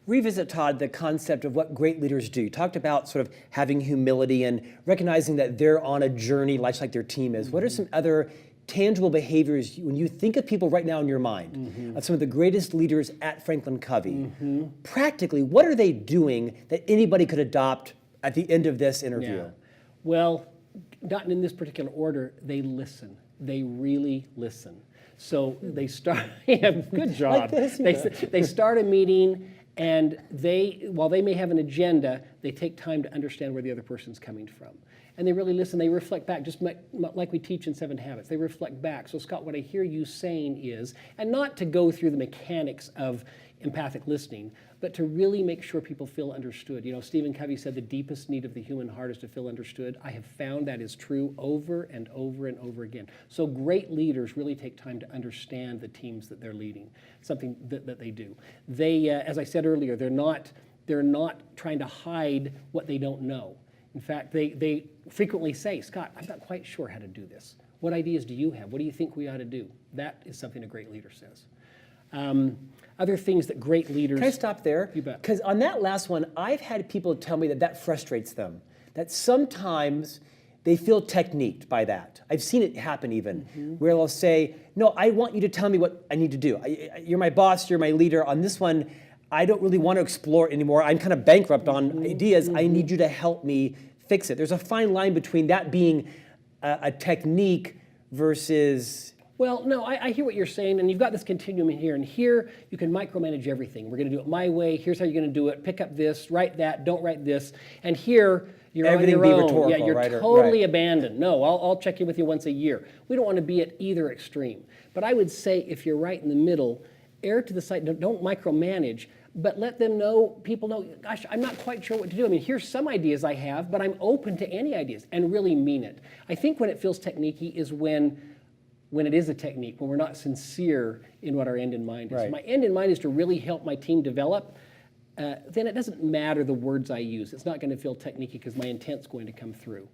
revisit, Todd, the concept of what great leaders do. You talked about sort of having humility and recognizing that they're on a journey, much like their team is. What are some other tangible behaviors when you think of people right now in your mind, of some of the greatest leaders at FranklinCovey? Practically, what are they doing that anybody could adopt at the end of this interview? Yeah. Well, not in this particular order, they listen. They really listen. So they start, yeah, good job. Like this, they start a meeting, and while they may have an agenda, they take time to understand where the other person's coming from. And they really listen, they reflect back, just like we teach in 7 Habits. They reflect back. So Scott, what I hear you saying is, and not to go through the mechanics of empathic listening, but to really make sure people feel understood. You know, Stephen Covey said the deepest need of the human heart is to feel understood. I have found that is true over and over and over again. So great leaders really take time to understand the teams that they're leading, something that they do. They, as I said earlier, they're not trying to hide what they don't know. In fact, they frequently say, Scott, I'm not quite sure how to do this. What ideas do you have? What do you think we ought to do? That is something a great leader says. Other things that great leaders... Can I stop there? You bet. Because on that last one, I've had people tell me that frustrates them. That sometimes they feel techniqued by that. I've seen it happen even, where they'll say, no, I want you to tell me what I need to do. You're my boss, you're my leader. On this one, I don't really want to explore it anymore. I'm kind of bankrupt on ideas. I need you to help me fix it. There's a fine line between that being a technique versus... Well, no, I hear what you're saying, and you've got this continuum in here, and here you can micromanage everything. We're going to do it my way. Here's how you're going to do it. Pick up this, write that, don't write this. And here, you're everything on your own. Rhetorical, yeah, you're right, totally right. abandoned. No, I'll check in with you once a year. We don't want to be at either extreme. But I would say if you're right in the middle, err to the side. Don't micromanage, but let them know, people know, gosh, I'm not quite sure what to do. I mean, here's some ideas I have, but I'm open to any ideas, and really mean it. I think when it feels techniquey is when it is a technique, when we're not sincere in what our end in mind is. Right. If my end in mind is to really help my team develop, then it doesn't matter the words I use. It's not going to feel techniquey because my intent's going to come through.